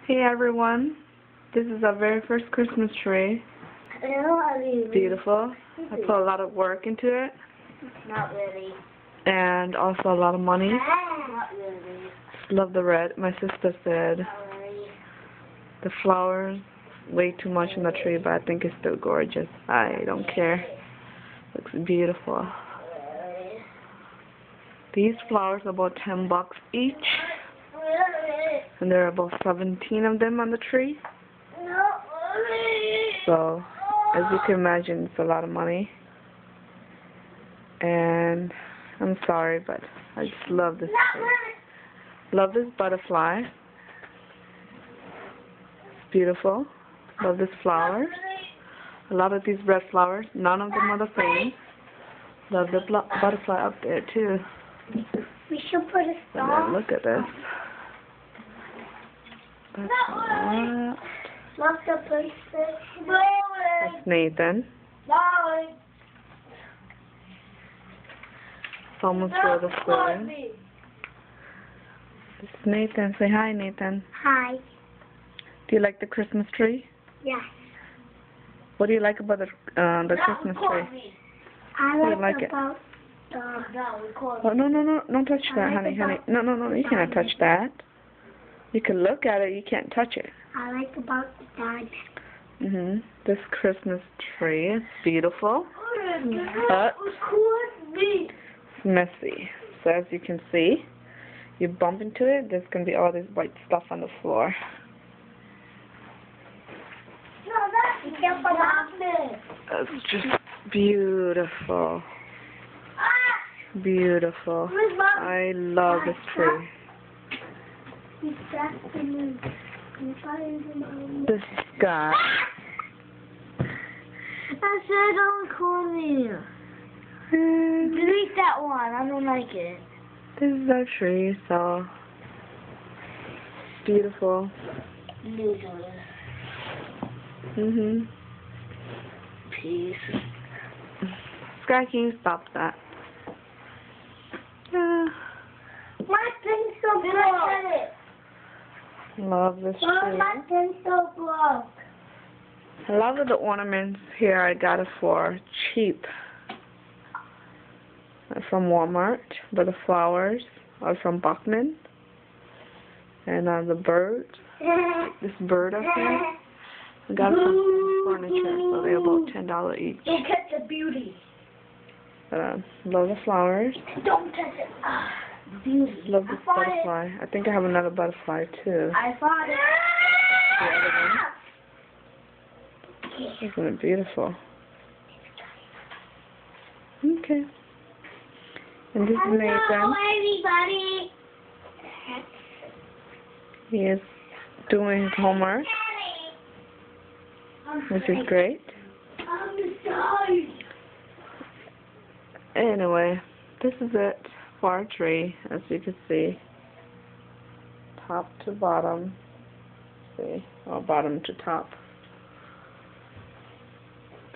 Hey everyone, this is our very first Christmas tree. It's beautiful. I put a lot of work into it. Not really. And also a lot of money. Not really. Love the red. My sister said Not really. the flowers way too much in the tree, but I think it's still gorgeous. I don't care. Looks beautiful. These flowers are about $10 each. And there are about 17 of them on the tree. So, as you can imagine, it's a lot of money. And I'm sorry, but I just love this tree. Love this butterfly. It's beautiful. Love these flowers. A lot of these red flowers. None of them are the same. Love the butterfly up there too. We should put a star. Look at this. That's That's Nathan. It's almost beautiful. It's Nathan. Say hi, Nathan. Hi. Do you like the Christmas tree? Yes. What do you like about the Christmas tree? I like it. about Oh, no, don't touch that, honey. No, you cannot touch that. You can look at it, you can't touch it. I like about the dad. This Christmas tree is beautiful, but it's messy. So as you can see, you bump into it, there's going to be all this white stuff on the floor. It's just beautiful. Beautiful. I love this tree. The sky. I said don't call me. Delete that one. I don't like it. This is our tree, so beautiful. Peace. Sky, can you stop that? My pencil broke. Love this tree. My pencil broke. A lot of the ornaments here I got it for cheap from Walmart, but the flowers are from Bachman. And the bird, this bird up here, I got it from furniture, so they're about $10 each. Don't touch the beauty. But love the flowers. Don't touch it. Beauty. Love this butterfly. I think I have another butterfly too. I found it. Isn't it beautiful? Okay. And this is Nathan. Hello, everybody. He is doing his homework, which is great. I'm sorry. Anyway, this is it for our tree, as you can see. Top to bottom. See, or bottom to top.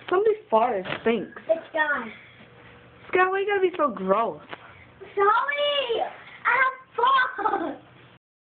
Somebody farted stinks. It's gone. Sky, why you gotta be so gross? Sorry. I have fun.